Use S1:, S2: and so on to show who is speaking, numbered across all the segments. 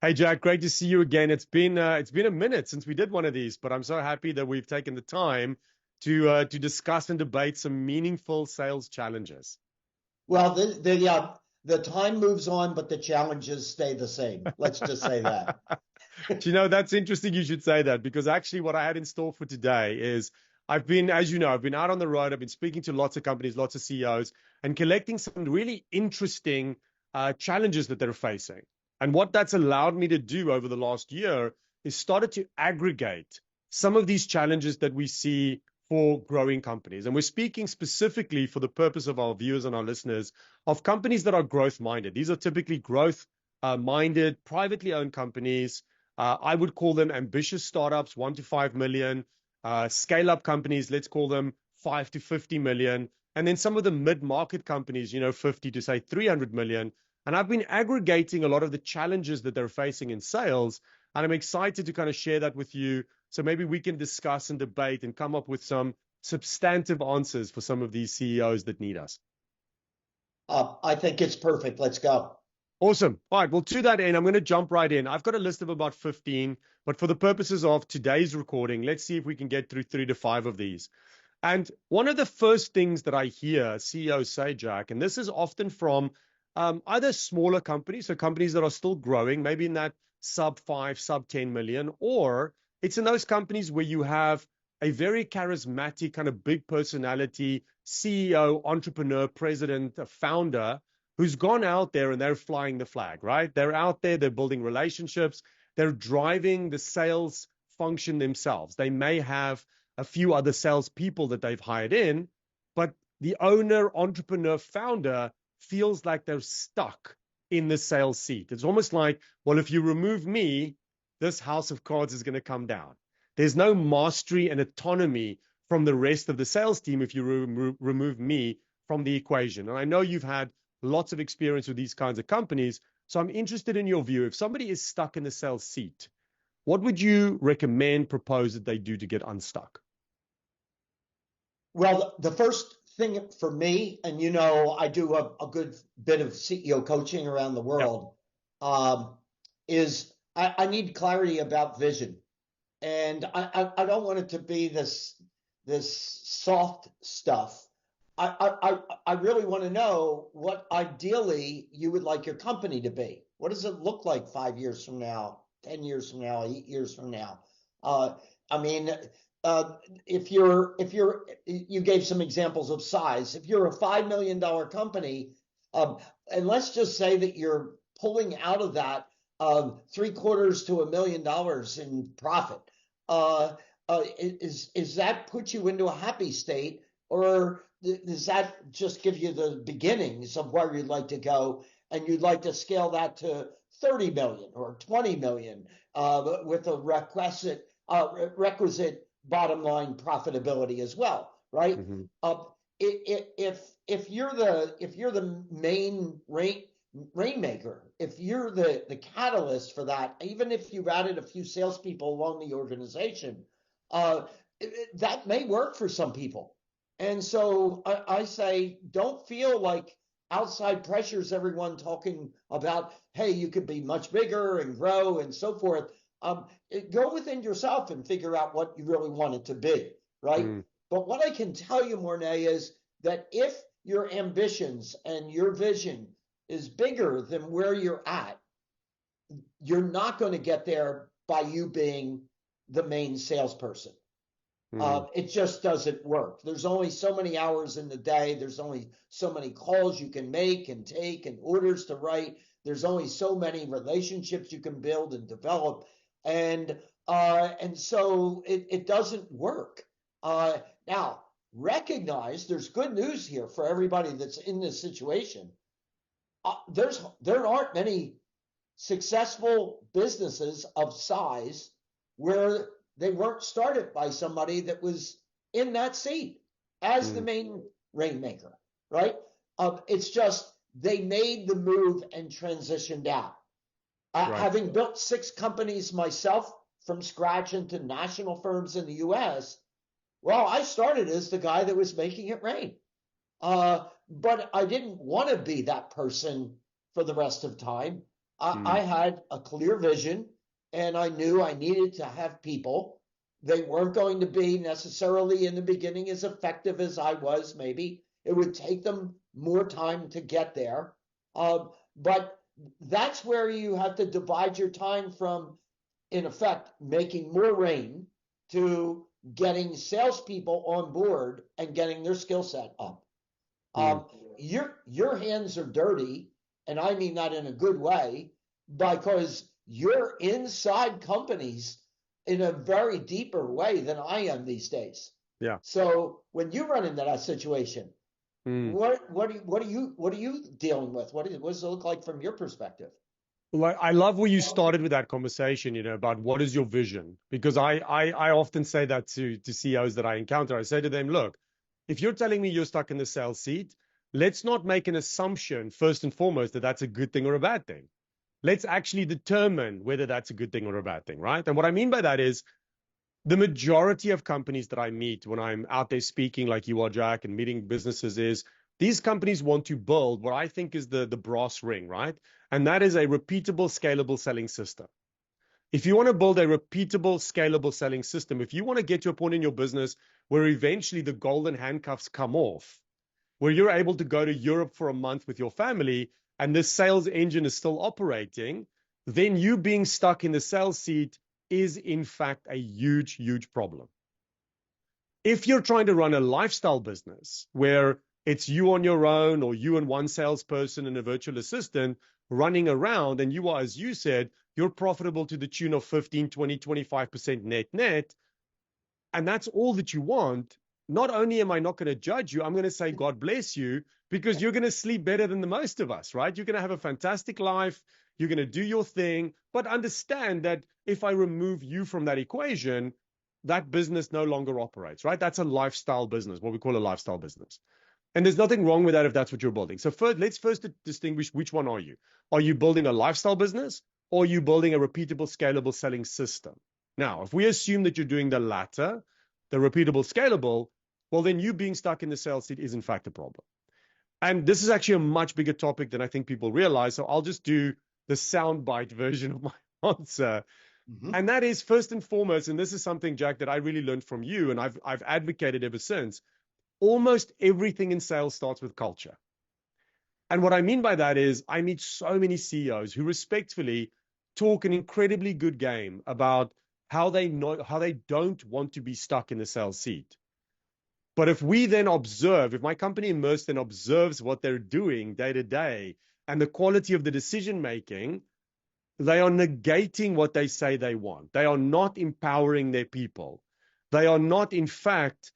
S1: Hey Jack, great to see you again. It's been a minute since we did one of these, but I'm so happy that we've taken the time to discuss and debate some meaningful sales challenges.
S2: Well, the time moves on, but the challenges stay the same. Let's just say that.
S1: That's interesting you should say that because actually what I had in store for today is as you know, I've been out on the road. I've been speaking to lots of companies, lots of CEOs, and collecting some really interesting challenges that they're facing. And what that's allowed me to do over the last year is started to aggregate some of these challenges that we see for growing companies. And we're speaking specifically for the purpose of our viewers and our listeners of companies that are growth minded. These are typically growth minded, privately owned companies. I would call them ambitious startups, 1 to 5 million, scale up companies, let's call them 5 to 50 million. And then some of the mid market companies, 50 to say 300 million. And I've been aggregating a lot of the challenges that they're facing in sales. And I'm excited to kind of share that with you. So maybe we can discuss and debate and come up with some substantive answers for some of these CEOs that need us.
S2: I think it's perfect. Let's go.
S1: Awesome. All right. Well, to that end, I'm going to jump right in. I've got a list of about 15, but for the purposes of today's recording, let's see if we can get through 3 to 5 of these. And one of the first things that I hear CEOs say, Jack, and this is often from either smaller companies, so companies that are still growing, maybe in that sub 5, sub 10 million, or it's in those companies where you have a very charismatic, kind of big personality, CEO, entrepreneur, president, a founder who's gone out there and they're flying the flag, right? They're out there, they're building relationships, they're driving the sales function themselves. They may have a few other salespeople that they've hired in, but the owner, entrepreneur, founder feels like they're stuck in the sales seat. It's almost like, well, if you remove me, this house of cards is going to come down. There's no mastery and autonomy from the rest of the sales team if you remove me from the equation. And I know you've had lots of experience with these kinds of companies. So I'm interested in your view. If somebody is stuck in the sales seat, what would you recommend, propose that they do to get unstuck?
S2: Well, the first thing for me, and I do a good bit of CEO coaching around the
S1: Yep.
S2: world, um, is I need clarity about vision. And I don't want it to be this soft stuff. I really want to know what ideally you would like your company to be. What does it look like 5 years from now, 10 years from now, 8 years from now? Uh, I mean, you gave some examples of size. If you're a $5 million company, and let's just say that you're pulling out of that 3/4 to $1 million in profit, is that put you into a happy state, or does that just give you the beginnings of where you'd like to go, and you'd like to scale that to 30 million or 20 million with a requisite bottom line profitability as well, right?
S1: Mm-hmm.
S2: If you're the main rainmaker, if you're the catalyst for that, even if you've added a few salespeople along the organization, uh, that may work for some people. And so I say, don't feel like outside pressures, everyone talking about, hey, you could be much bigger and grow and so forth. Go within yourself and figure out what you really want it to be, right?
S1: Mm,
S2: But what I can tell you, Morné, is that if your ambitions and your vision is bigger than where you're at, you're not going to get there by you being the main salesperson.
S1: mm,
S2: It just doesn't work. There's only so many hours in the day. There's only so many calls you can make and take and orders to write. There's only so many relationships you can build and develop. And so it doesn't work. Now, recognize there's good news here for everybody that's in this situation. There aren't many successful businesses of size where they weren't started by somebody that was in that seat as the
S1: mm,
S2: main rainmaker, right? It's just they made the move and transitioned out.
S1: right.
S2: Having built 6 companies myself from scratch into national firms in the US, well, I started as the guy that was making it rain. But I didn't want to be that person for the rest of time. I had a clear vision, and I knew I needed to have people. They weren't going to be necessarily in the beginning as effective as I was, maybe. It would take them more time to get there. But that's where you have to divide your time from, in effect, making more rain to getting salespeople on board and getting their skill set up.
S1: Mm.
S2: Your hands are dirty, and I mean that in a good way, because you're inside companies in a very deeper way than I am these days.
S1: Yeah.
S2: So when you run into that situation,
S1: Mm.
S2: what are you dealing with? What does it look like from your perspective?
S1: Well, I love where you started with that conversation, about what is your vision? Because I often say that to CEOs that I encounter. I say to them, look, if you're telling me you're stuck in the sales seat, let's not make an assumption, first and foremost, that that's a good thing or a bad thing. Let's actually determine whether that's a good thing or a bad thing, right? And what I mean by that is the majority of companies that I meet when I'm out there speaking like you are, Jack, and meeting businesses is these companies want to build what I think is the brass ring, right? And that is a repeatable, scalable selling system. If you want to build a repeatable, scalable selling system, if you want to get to a point in your business where eventually the golden handcuffs come off, where you're able to go to Europe for a month with your family and this sales engine is still operating, then you being stuck in the sales seat is in fact a huge, huge problem. If you're trying to run a lifestyle business where it's you on your own or you and one salesperson and a virtual assistant running around and you are, as you said, you're profitable to the tune of 15, 20, 25% net, and that's all that you want, not only am I not going to judge you, I'm going to say, God bless you, because you're going to sleep better than the most of us, right? You're going to have a fantastic life. You're going to do your thing, but understand that if I remove you from that equation, that business no longer operates, right? That's a lifestyle business, what we call a lifestyle business. And there's nothing wrong with that if that's what you're building. So let's first distinguish which one are you? Are you building a lifestyle business or are you building a repeatable, scalable selling system? Now, if we assume that you're doing the latter, the repeatable, scalable, well, then you being stuck in the sales seat is in fact a problem. And this is actually a much bigger topic than I think people realize. So I'll just do the soundbite version of my answer.
S2: Mm-hmm.
S1: And that is first and foremost, and this is something, Jack, that I really learned from you, and I've advocated ever since. Almost everything in sales starts with culture. And what I mean by that is I meet so many CEOs who respectfully talk an incredibly good game about how they don't want to be stuck in the sales seat. But if we then observe, if my company Immerse then observes what they're doing day to day and the quality of the decision making, they are negating what they say they want. They are not empowering their people. They are not, in fact,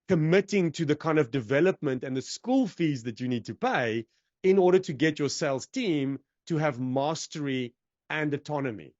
S1: committing to the kind of development and the school fees that you need to pay in order to get your sales team to have mastery and autonomy.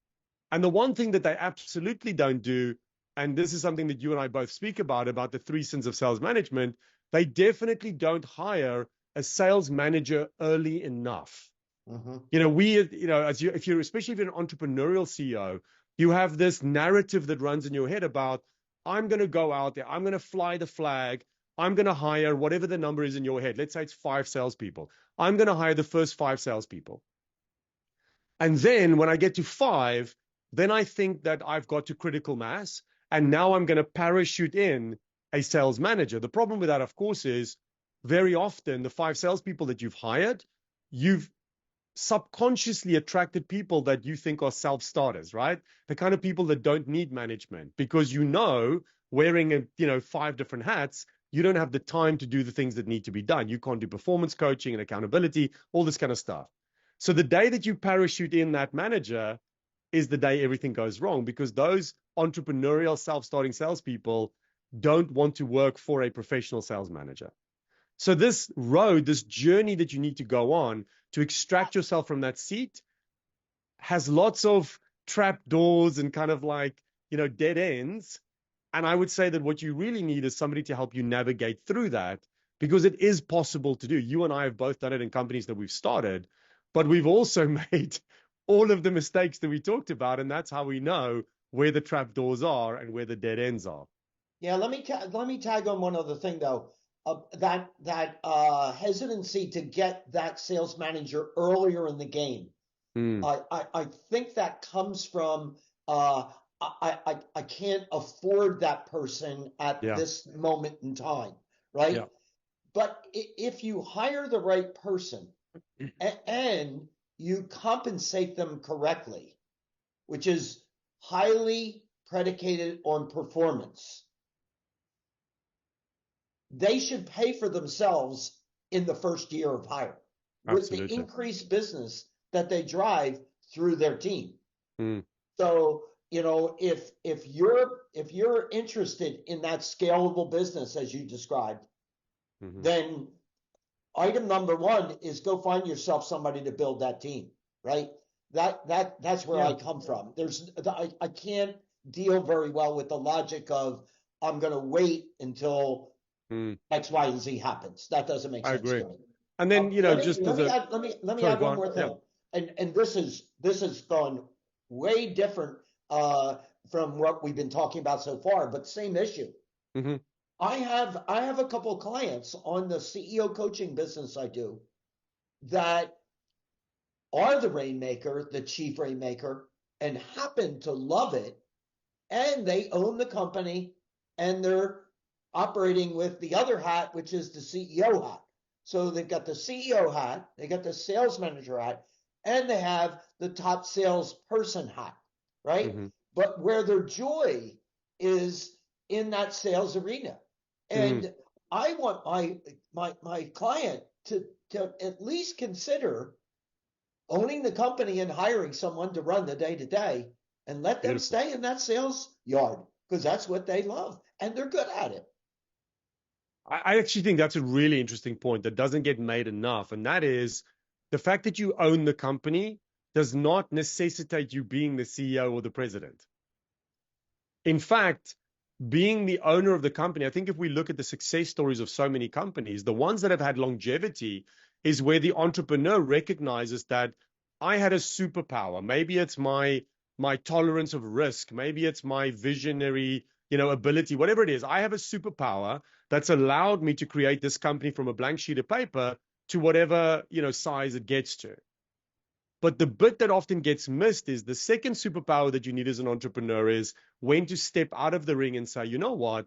S1: And the one thing that they absolutely don't do, and this is something that you and I both speak about the 3 sins of sales management, they definitely don't hire a sales manager early enough.
S2: Mm-hmm.
S1: If you're, especially if you're an entrepreneurial CEO, you have this narrative that runs in your head about, I'm going to go out there, I'm going to fly the flag, I'm going to hire whatever the number is in your head. Let's say it's 5 salespeople. I'm going to hire the first 5 salespeople. And then when I get to 5, then I think that I've got to critical mass, and now I'm going to parachute in a sales manager. The problem with that, of course, is very often the 5 salespeople that you've hired, you've subconsciously attracted people that you think are self-starters, right? The kind of people that don't need management, because wearing 5 different hats, you don't have the time to do the things that need to be done. You can't do performance coaching and accountability, all this kind of stuff. So the day that you parachute in that manager is the day everything goes wrong, because those entrepreneurial self-starting salespeople don't want to work for a professional sales manager. So this journey that you need to go on to extract yourself from that seat has lots of trap doors and kind of dead ends. And I would say that what you really need is somebody to help you navigate through that, because it is possible to do. You and I have both done it in companies that we've started, but we've also made all of the mistakes that we talked about. And that's how we know where the trap doors are and where the dead ends are.
S2: Yeah, let me tag on one other thing though. That hesitancy to get that sales manager earlier in the game.
S1: Mm,
S2: I think that comes from I can't afford that person at
S1: yeah.
S2: this moment in time, right?
S1: Yeah.
S2: But if you hire the right person and you compensate them correctly, which is highly predicated on performance, they should pay for themselves in the first year of hire with the
S1: Absolutely.
S2: increased business that they drive through their team.
S1: Mm,
S2: So, if you're interested in that scalable business as you described,
S1: hmm.
S2: then item number one is go find yourself somebody to build that team, right? That's where
S1: Yeah.
S2: I come from. I can't deal very well with the logic of I'm going to wait until
S1: Mm,
S2: X, Y, and Z happens. That doesn't make
S1: I
S2: sense
S1: agree.
S2: to me.
S1: And then,
S2: Let me
S1: just
S2: let
S1: as
S2: me
S1: a,
S2: add let me let me
S1: sorry,
S2: add
S1: go
S2: one
S1: on.
S2: more
S1: Yeah.
S2: thing, and this has gone way different from what we've been talking about so far, but same issue.
S1: Hmm.
S2: I have a couple of clients on the CEO coaching business I do that are the rainmaker, the chief rainmaker, and happen to love it, and they own the company, and they're operating with the other hat, which is the CEO hat. So they've got the CEO hat, they got the sales manager hat, and they have the top salesperson hat, right?
S1: Hmm.
S2: But where their joy is in that sales arena.
S1: Mm,
S2: And I want my client to at least consider owning the company and hiring someone to run the day to day and let them
S1: beautiful.
S2: stay in that sales yard because that's what they love and they're good at it.
S1: I actually think that's a really interesting point that doesn't get made enough. And that is the fact that you own the company does not necessitate you being the CEO or the president. In fact, being the owner of the company, I think if we look at the success stories of so many companies, the ones that have had longevity is where the entrepreneur recognizes that I had a superpower. Maybe it's my tolerance of risk. Maybe it's my visionary, ability, whatever it is. I have a superpower that's allowed me to create this company from a blank sheet of paper to whatever, size it gets to. But the bit that often gets missed is the second superpower that you need as an entrepreneur is when to step out of the ring and say, you know what?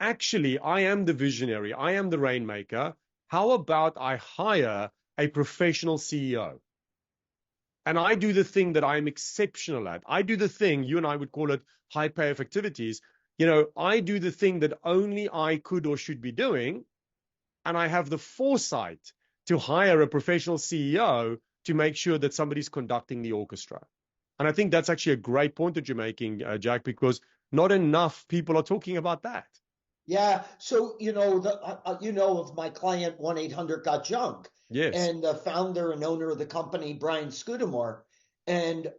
S1: Actually, I am the visionary. I am the rainmaker. How about I hire a professional CEO? And I do the thing that I'm exceptional at. I do the thing, you and I would call it high payoff activities. I do the thing that only I could or should be doing. And I have the foresight to hire a professional CEO to make sure that somebody's conducting the orchestra. And I think that's actually a great point that you're making, Jack, because not enough people are talking about that.
S2: Yeah. So, of my client 1-800 Got Junk
S1: Yes.
S2: and the founder and owner of the company, Brian Scudamore. And,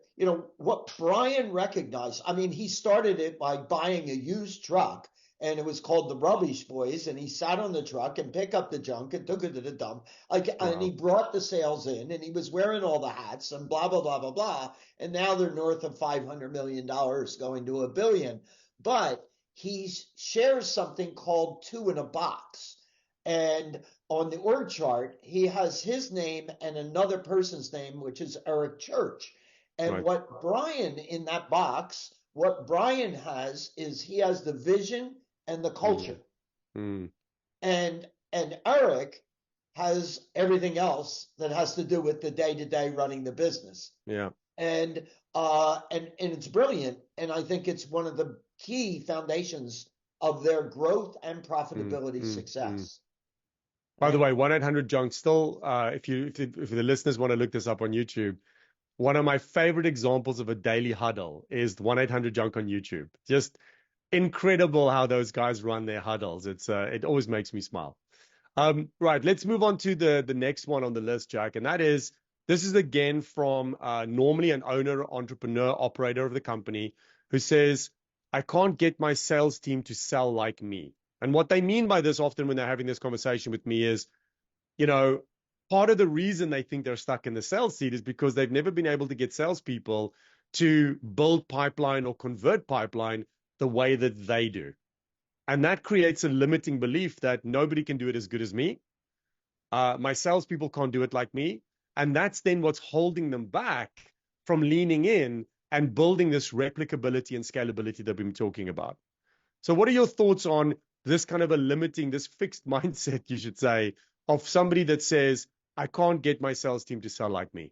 S2: what Brian recognized, I mean, he started it by buying a used truck and it was called the Rubbish Boys. And he sat on the truck and picked up the junk and took it to the dump. And he
S1: Wow.
S2: brought the sales in and he was wearing all the hats and blah, blah, blah, blah, blah. And now they're north of $500 million going to $1 billion. But he shares something called two in a box. And on the org chart, he has his name and another person's name, which is Eric Church. And
S1: Right.
S2: what Brian has is he has the vision and the
S1: Mm,
S2: culture.
S1: mm,
S2: And Eric has everything else that has to do with the day to day running the business.
S1: yeah.
S2: And it's brilliant. And I think it's one of the key foundations of their growth and
S1: Mm,
S2: profitability
S1: mm, mm.
S2: success.
S1: By the
S2: And
S1: way, 1-800 Junk still, if the listeners want to look this up on YouTube, one of my favorite examples of a daily huddle is 1-800 Junk on YouTube. Just incredible how those guys run their huddles. It always makes me smile. Right, let's move on to the next one on the list, Jack, and this is again from normally an owner, entrepreneur, operator of the company who says, I can't get my sales team to sell like me. And what they mean by this often when they're having this conversation with me is, you know, part of the reason they think they're stuck in the sales seat is because they've never been able to get salespeople to build pipeline or convert pipeline the way that they do. And that creates a limiting belief that nobody can do it as good as me. My salespeople can't do it like me. And that's then what's holding them back from leaning in and building this replicability and scalability that we've been talking about. So what are your thoughts on this kind of a limiting, this fixed mindset, you should say, of somebody that says, I can't get my sales team to sell like me?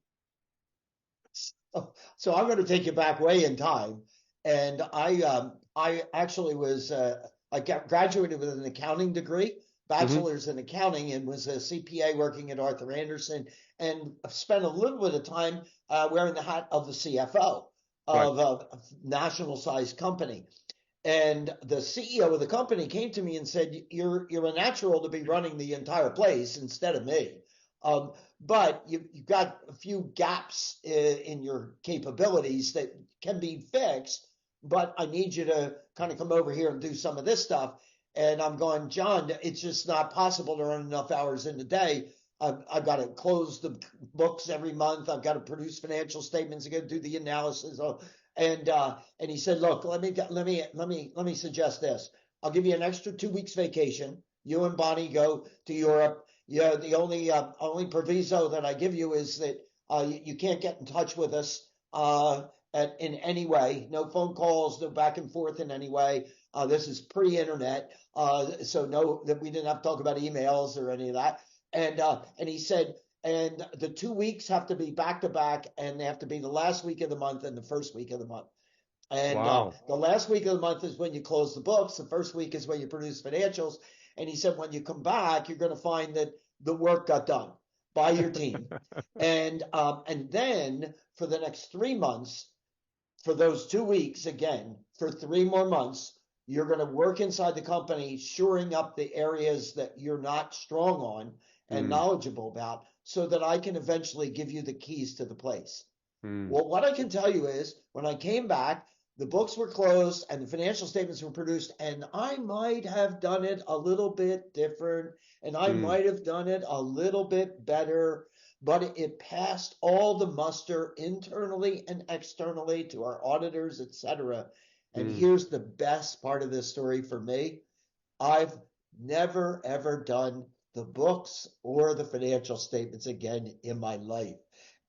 S2: So I'm going to take you back way in time, and I actually was graduated with an accounting degree,
S1: Mm-hmm.
S2: bachelor's in accounting, and was a CPA working at Arthur Andersen, and spent a little bit of time wearing the hat of the CFO
S1: Right.
S2: of a national sized company. And the CEO of the company came to me and said, "You're a natural to be running the entire place instead of me, um, but you've got a few gaps in your capabilities that can be fixed. But I need you to kind of come over here and do some of this stuff." And I'm going, "John, it's just not possible to run enough hours in the day. I've got to close the books every month. I've got to produce financial statements. I've got to do the analysis." And he said, "Look, let me suggest this. I'll give you an extra 2 weeks vacation. You and Bonnie go to Europe. Yeah, the only proviso that I give you is that you can't get in touch with us in any way. No phone calls, no back and forth in any way. This is pre-internet, so no, that we didn't have to talk about emails or any of that." And he said, and the 2 weeks have to be back to back, and they have to be the last week of the month and the first week of the month. And
S1: Wow.
S2: the last week of the month is when you close the books. The first week is when you produce financials. And he said, when you come back, you're going to find that the work got done by your team. And then for the next 3 months, for those 2 weeks again, for 3 more months, you're going to work inside the company, shoring up the areas that you're not strong on and
S1: Mm,
S2: knowledgeable about, so that I can eventually give you the keys to the place.
S1: mm,
S2: Well, what I can tell you is when I came back, the books were closed and the financial statements were produced, and I might have done it a little bit different, and I
S1: mm,
S2: might have done it a little bit better, but it passed all the muster internally and externally to our auditors, etc. And
S1: mm.
S2: here's the best part of this story for me. I've never ever done the books or the financial statements again in my life.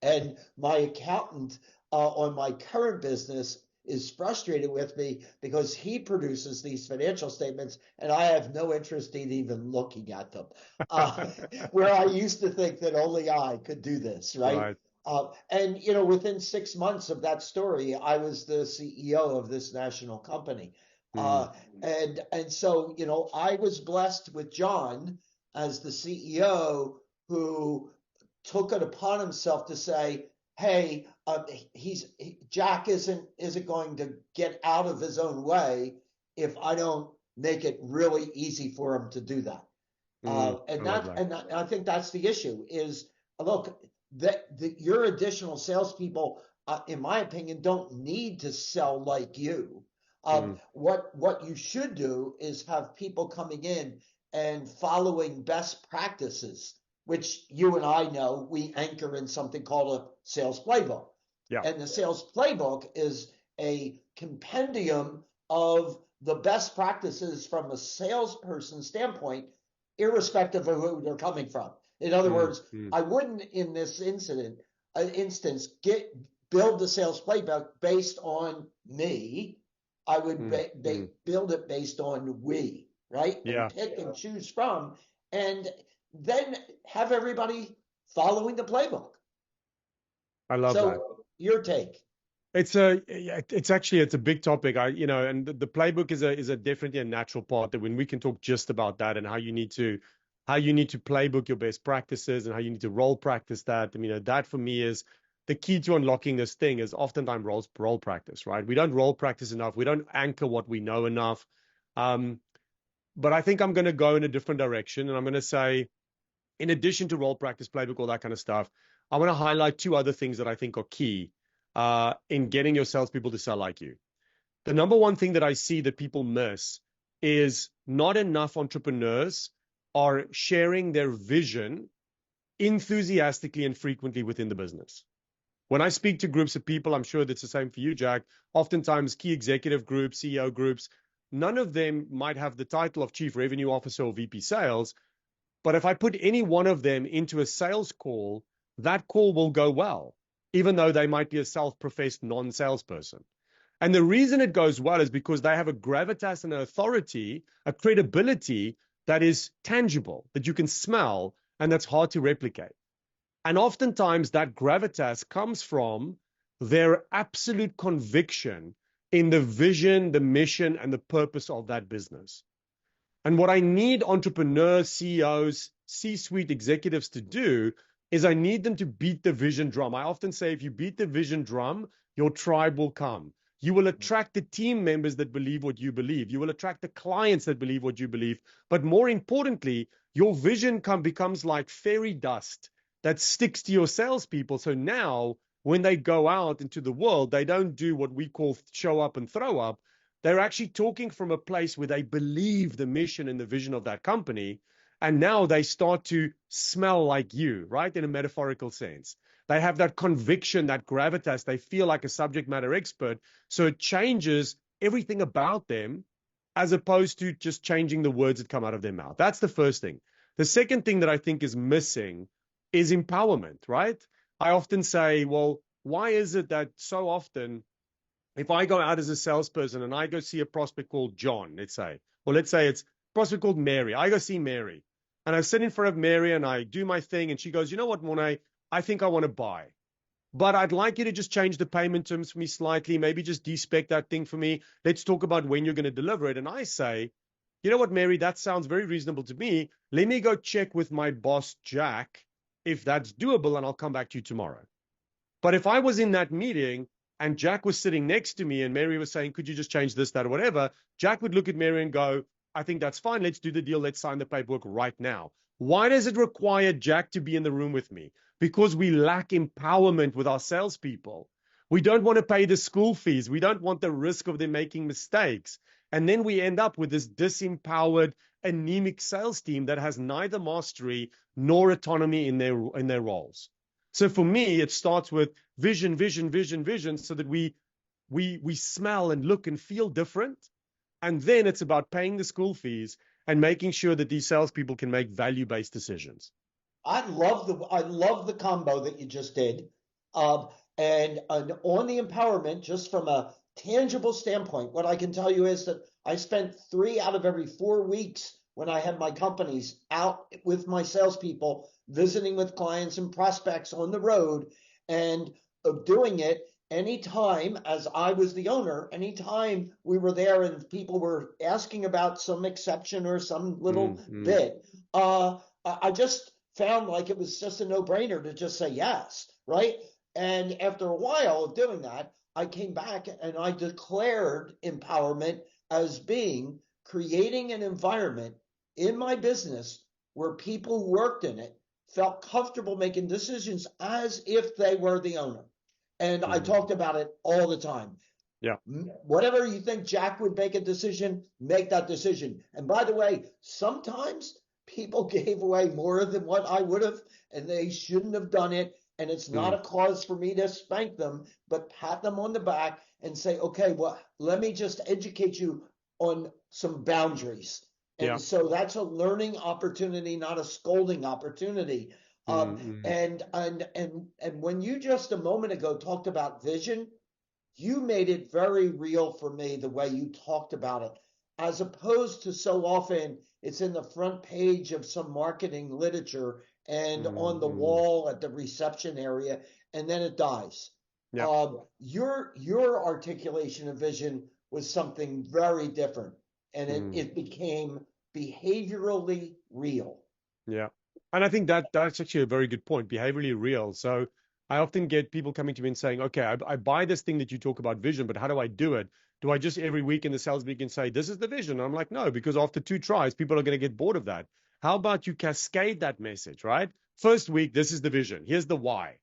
S2: And my accountant on my current business is frustrated with me because he produces these financial statements and I have no interest in even looking at them. Uh, where I used to think that only I could do this, right?
S1: Right.
S2: And within 6 months of that story, I was the CEO of this national company.
S1: Mm,
S2: Uh, and so, I was blessed with John as the CEO who took it upon himself to say, "Hey, Jack isn't going to get out of his own way if I don't make it really easy for him to do that."
S1: I
S2: And
S1: love
S2: that
S1: that.
S2: and I think that's the issue. Is look, that your additional salespeople, in my opinion, don't need to sell like you.
S1: Mm,
S2: What you should do is have people coming in and following best practices, which you and I know we anchor in something called a sales playbook.
S1: yeah.
S2: And the sales playbook is a compendium of the best practices from a salesperson standpoint, irrespective of who they're coming from. In other
S1: Mm,
S2: words,
S1: mm,
S2: I wouldn't in this instance build the sales playbook based on me. I would
S1: mm, mm.
S2: build it based on we, right? And
S1: Yeah.
S2: pick and choose from, and then have everybody following the playbook.
S1: I love that.
S2: So your take.
S1: It's a big topic. And the playbook is a definitely a natural part that when we can talk just about that and how you need to playbook your best practices and how you need to role practice that. I mean, that for me is the key to unlocking this thing is oftentimes role practice, right? We don't role practice enough. We don't anchor what we know enough. Um, but I think I'm going to go in a different direction, and I'm going to say, in addition to role practice, playbook, all that kind of stuff, I want to highlight two other things that I think are key in getting your salespeople to sell like you. The number one thing that I see that people miss is not enough entrepreneurs are sharing their vision enthusiastically and frequently within the business. When I speak to groups of people, I'm sure that's the same for you, Jack. Oftentimes, key executive groups, CEO groups, none of them might have the title of chief revenue officer or VP sales. But if I put any one of them into a sales call, that call will go well, even though they might be a self-professed non-salesperson. And the reason it goes well is because they have a gravitas and an authority, a credibility that is tangible, that you can smell, and that's hard to replicate. And oftentimes that gravitas comes from their absolute conviction in the vision, the mission, and the purpose of that business. And what I need entrepreneurs, CEOs, C-suite executives to do is I need them to beat the vision drum. I often say, if you beat the vision drum, your tribe will come. You will attract the team members that believe what you believe. You will attract the clients that believe what you believe. But more importantly, your vision becomes like fairy dust that sticks to your salespeople. So now when they go out into the world, they don't do what we call show up and throw up. They're actually talking from a place where they believe the mission and the vision of that company. And now they start to smell like you, right? In a metaphorical sense. They have that conviction, that gravitas. They feel like a subject matter expert. So it changes everything about them as opposed to just changing the words that come out of their mouth. That's the first thing. The second thing that I think is missing is empowerment, right? I often say, well, why is it that so often if I go out as a salesperson and I go see a prospect called John, let's say, or let's say it's a prospect called Mary, I go see Mary and I sit in front of Mary and I do my thing and she goes, you know what, Morné, I think I want to buy, but I'd like you to just change the payment terms for me slightly, maybe just despec that thing for me. Let's talk about when you're going to deliver it. And I say, you know what, Mary, that sounds very reasonable to me. Let me go check with my boss, Jack, if that's doable, and I'll come back to you tomorrow. But if I was in that meeting and Jack was sitting next to me and Mary was saying, could you just change this, that, or whatever, Jack would look at Mary and go, I think that's fine. Let's do the deal. Let's sign the paperwork right now. Why does it require Jack to be in the room with me? Because we lack empowerment with our salespeople. We don't want to pay the school fees. We don't want the risk of them making mistakes. And then we end up with this disempowered, anemic sales team that has neither mastery nor autonomy in their roles. So for me, it starts with vision, vision, vision, vision, so that we smell and look and feel different. And then it's about paying the school fees and making sure that these salespeople can make value-based decisions.
S2: I love the combo that you just did. And on the empowerment, just from a tangible standpoint, what I can tell you is that I spent 3 out of every 4 weeks when I had my companies out with my salespeople, visiting with clients and prospects on the road, and doing it anytime, as I was the owner, anytime we were there and people were asking about some exception or some little bit, I just found like it was just a no-brainer to just say yes, right? And after a while of doing that, I came back and I declared empowerment as being creating an environment in my business where people who worked in it felt comfortable making decisions as if they were the owner. And I talked about it all the time.
S1: Yeah.
S2: Whatever you think Jack would make a decision, make that decision. And by the way, sometimes people gave away more than what I would have, and they shouldn't have done it. And it's not a cause for me to spank them, but pat them on the back and say, okay, well, let me just educate you on some boundaries. And so that's a learning opportunity, not a scolding opportunity. And when you just a moment ago talked about vision, you made it very real for me the way you talked about it, as opposed to so often it's in the front page of some marketing literature and on the wall at the reception area, and then it dies. Your articulation of vision was something very different, and it became behaviorally real.
S1: Yeah. And I think that's actually a very good point, behaviorally real. So I often get people coming to me and saying, okay, I buy this thing that you talk about vision, but how do I do it? Do I just every week in the sales meeting say, this is the vision? And I'm like, no, because after 2 tries, people are going to get bored of that. How about you cascade that message, right? First week, this is the vision. Here's the why.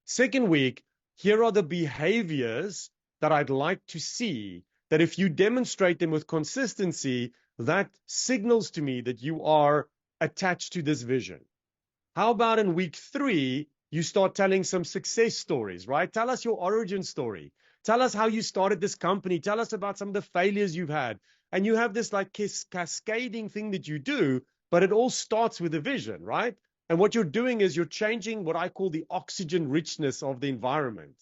S1: Second week, here are the behaviors that I'd like to see, that if you demonstrate them with consistency, that signals to me that you are attached to this vision. How about in week 3, you start telling some success stories, right? Tell us your origin story. Tell us how you started this company. Tell us about some of the failures you've had. And you have this like cascading thing that you do, but it all starts with a vision, right? And what you're doing is you're changing what I call the oxygen richness of the environment.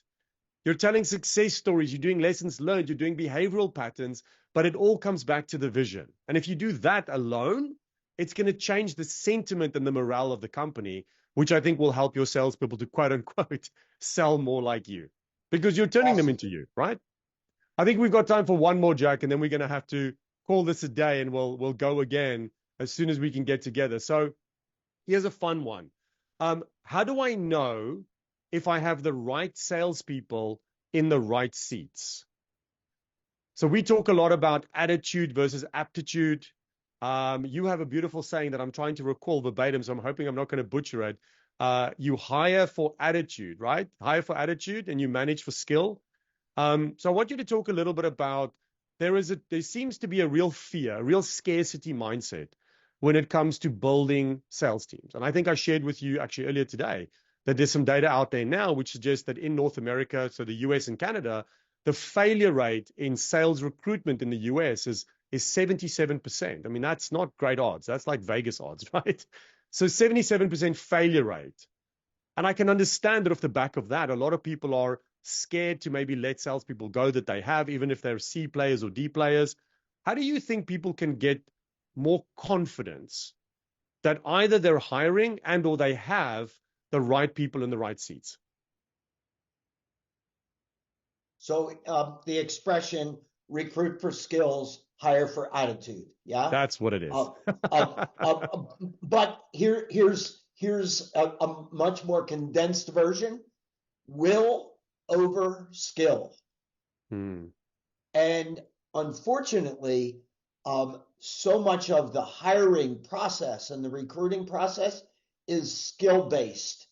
S1: You're telling success stories, you're doing lessons learned, you're doing behavioral patterns, but it all comes back to the vision. And if you do that alone, it's going to change the sentiment and the morale of the company, which I think will help your salespeople to quote unquote sell more like you because you're turning them
S2: Awesome.
S1: into you, right? I think we've got time for one more, Jack, and then we're going to have to call this a day and we'll go again as soon as we can get together. So here's a fun one. How do I know if I have the right salespeople in the right seats? So we talk a lot about attitude versus aptitude. You have a beautiful saying that I'm trying to recall verbatim, so I'm hoping I'm not going to butcher it. You hire for attitude, right? Hire for attitude and you manage for skill. So I want you to talk a little bit about there seems to be a real fear, a real scarcity mindset when it comes to building sales teams. And I think I shared with you actually earlier today that there's some data out there now which suggests that in North America, so the US and Canada, the failure rate in sales recruitment in the US is 77%. I mean, that's not great odds. That's like Vegas odds, right? So 77% failure rate. And I can understand that off the back of that, a lot of people are scared to maybe let salespeople go that they have, even if they're C players or D players. How do you think people can get more confidence that either they're hiring and or they have the right people in the right seats?
S2: So the expression recruit for skills, hire for attitude. Yeah.
S1: That's what it is.
S2: But here's a much more condensed version. Will over skill. And unfortunately, so much of the hiring process and the recruiting process is skill-based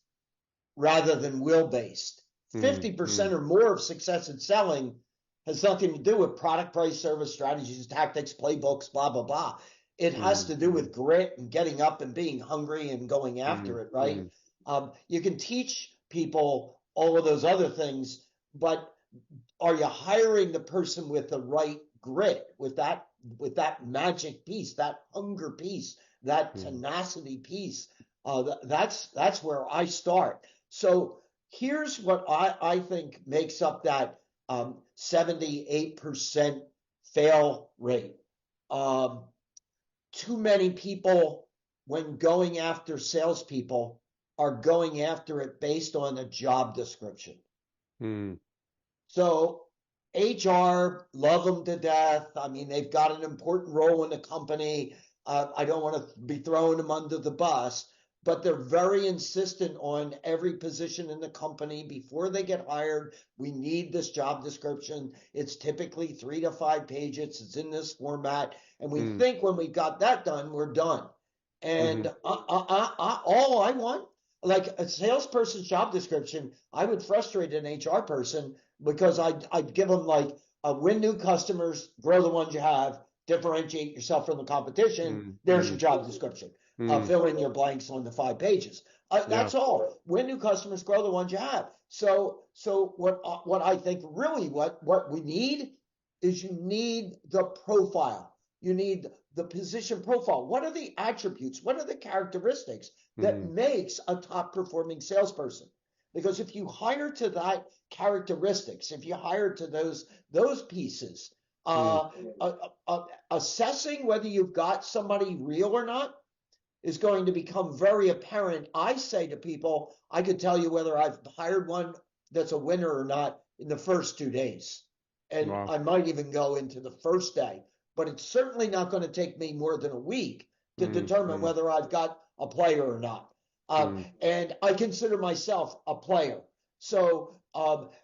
S2: rather than will-based. 50% or more of success in selling has nothing to do with product, price, service, strategies, tactics, playbooks, blah, blah, blah. It has to do with grit and getting up and being hungry and going after it, right? You can teach people all of those other things, but are you hiring the person with the right grit, with that magic piece, that hunger piece, that tenacity piece? That's where I start. So here's what I think makes up that 78% fail rate. Too many people, when going after salespeople, are going after it based on a job description. So HR, love them to death. I mean, they've got an important role in the company. I don't want to be throwing them under the bus, but they're very insistent on every position in the company before they get hired. We need this job description. It's typically 3 to 5 pages. It's in this format. And we think when we got that done, we're done. And all I want, like a salesperson's job description, I would frustrate an HR person because I'd give them like win new customers, grow the ones you have, differentiate yourself from the competition. There's your job description. Fill in your blanks on the 5 pages. That's all. Win new customers, grow the ones you have. So what I think really what we need is you need the profile. You need the position profile. What are the attributes? What are the characteristics that makes a top performing salesperson? Because if you hire to that characteristics, if you hire to those pieces, assessing whether you've got somebody real or not is going to become very apparent. I say to people, I could tell you whether I've hired one that's a winner or not in the first 2 days. And I might even go into the first day. But it's certainly not going to take me more than a week to determine whether I've got a player or not. And I consider myself a player. So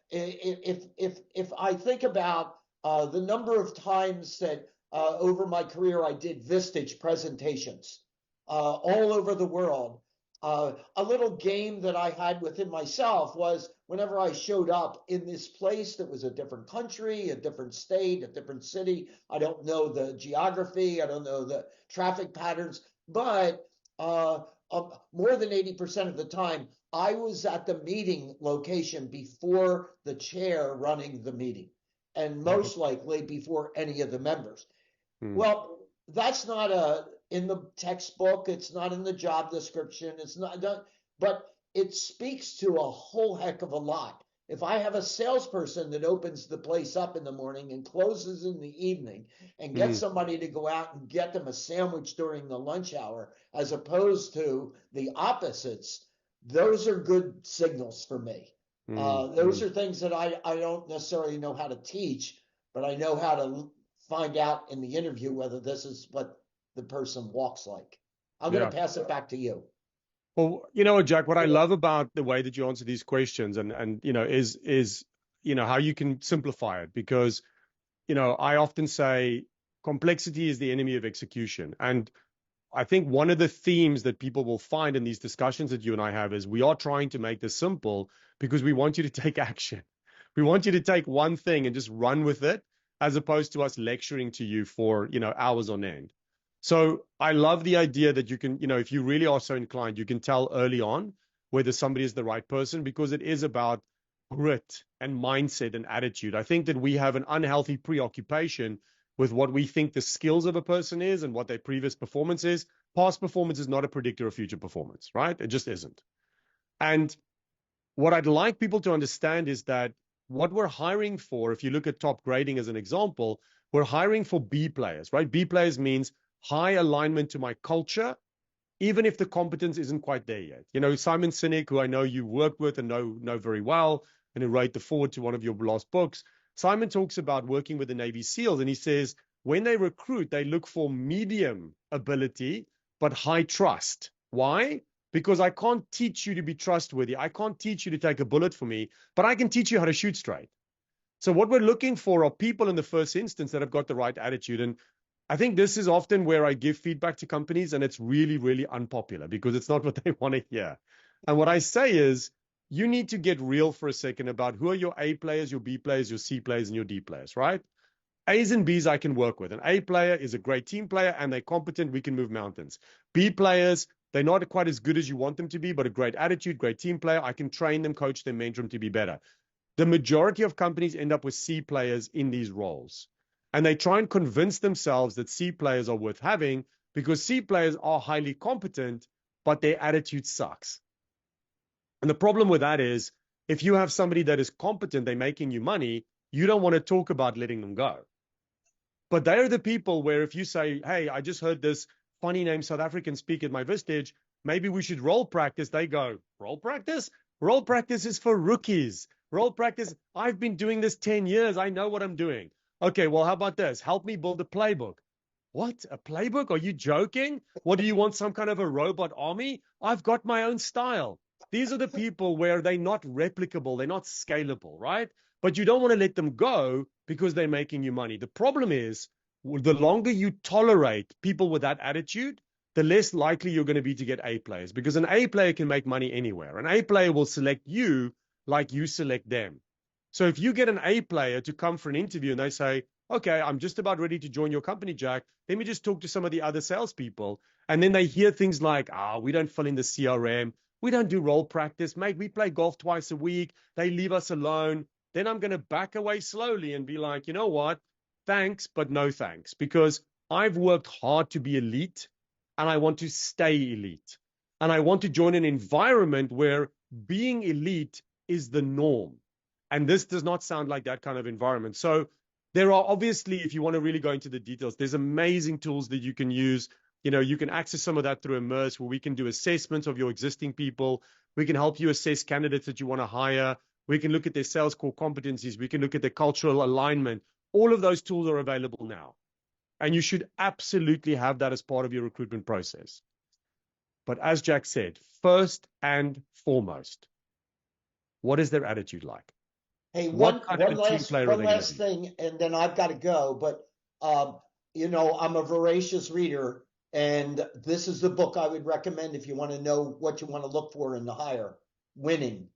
S2: if I think about the number of times that over my career I did Vistage presentations all over the world, a little game that I had within myself was whenever I showed up in this place that was a different country, a different state, a different city, I don't know the geography, I don't know the traffic patterns, but more than 80% of the time, I was at the meeting location before the chair running the meeting, and most likely before any of the members. Well, that's not a in the textbook. It's not in the job description. It's not done, but it speaks to a whole heck of a lot. If I have a salesperson that opens the place up in the morning and closes in the evening and gets somebody to go out and get them a sandwich during the lunch hour, as opposed to the opposites, those are good signals for me. Those are things that I don't necessarily know how to teach, but I know how to find out in the interview whether this is what the person walks like. I'm going to pass it back to you.
S1: Well, you know, Jack, what I love about the way that you answer these questions and you know, is you know, how you can simplify it, because, you know, I often say complexity is the enemy of execution. And I think one of the themes that people will find in these discussions that you and I have is we are trying to make this simple because we want you to take action. We want you to take one thing and just run with it, as opposed to us lecturing to you for, you know, hours on end. So I love the idea that you can, you know, if you really are so inclined, you can tell early on whether somebody is the right person, because it is about grit and mindset and attitude. I think that we have an unhealthy preoccupation with what we think the skills of a person is and what their previous performance is. Past performance is not a predictor of future performance, right? It just isn't. And what I'd like people to understand is that what we're hiring for, if you look at top grading as an example, we're hiring for B players, right? B players means high alignment to my culture, even if the competence isn't quite there yet. You know, Simon Sinek, who I know you worked with and know very well, and who wrote the foreword to one of your last books, Simon talks about working with the Navy SEALs, and he says when they recruit, they look for medium ability, but high trust. Why? Because I can't teach you to be trustworthy. I can't teach you to take a bullet for me, but I can teach you how to shoot straight. So what we're looking for are people in the first instance that have got the right attitude. And I think this is often where I give feedback to companies, and it's really, really unpopular because it's not what they want to hear. And what I say is, you need to get real for a second about who are your A players, your B players, your C players, and your D players, right? A's and B's I can work with. An A player is a great team player and they're competent. We can move mountains. B players, they're not quite as good as you want them to be, but a great attitude, great team player. I can train them, coach them, mentor them to be better. The majority of companies end up with C players in these roles. And they try and convince themselves that C players are worth having because C players are highly competent, but their attitude sucks. And the problem with that is, if you have somebody that is competent, they're making you money, you don't want to talk about letting them go. But they are the people where if you say, hey, I just heard this funny name South African speak at my Vistage, maybe we should role practice. They go, role practice? Role practice is for rookies. Role practice, I've been doing this 10 years. I know what I'm doing. Okay, well, how about this? Help me build a playbook. What? A playbook? Are you joking? What, do you want some kind of a robot army? I've got my own style. These are the people where they're not replicable. They're not scalable, right? But you don't want to let them go because they're making you money. The problem is, the longer you tolerate people with that attitude, the less likely you're going to be to get A players, because an A player can make money anywhere. An A player will select you like you select them. So if you get an A player to come for an interview and they say, okay, I'm just about ready to join your company, Jack, let me just talk to some of the other salespeople. And then they hear things like, we don't fill in the CRM. We don't do role practice. Mate, we play golf twice a week. They leave us alone. Then I'm going to back away slowly and be like, you know what? Thanks, but no thanks, because I've worked hard to be elite and I want to stay elite. And I want to join an environment where being elite is the norm. And this does not sound like that kind of environment. So there are obviously, if you want to really go into the details, there's amazing tools that you can use. You know, you can access some of that through Immerse, where we can do assessments of your existing people. We can help you assess candidates that you want to hire. We can look at their sales core competencies. We can look at their cultural alignment. All of those tools are available now. And you should absolutely have that as part of your recruitment process. But as Jack said, first and foremost, what is their attitude like?
S2: Hey,
S1: What kind of a team player are
S2: one
S1: they going
S2: last
S1: to be?
S2: thing, and then I've got to go. But you know, I'm a voracious reader, and this is the book I would recommend if you want to know what you want to look for in the hire. Winning.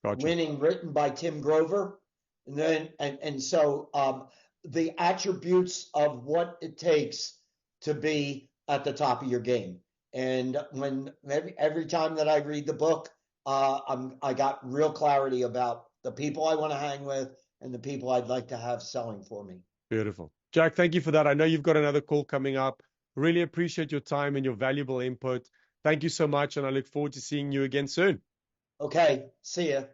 S1: Gotcha.
S2: Winning, written by Tim Grover. And then so the attributes of what it takes to be at the top of your game. And when every time that I read the book, I got real clarity about the people I want to hang with and the people I'd like to have selling for me.
S1: Beautiful. Jack, thank you for that. I know you've got another call coming up. Really appreciate your time and your valuable input. Thank you so much, and I look forward to seeing you again soon.
S2: Okay, see ya.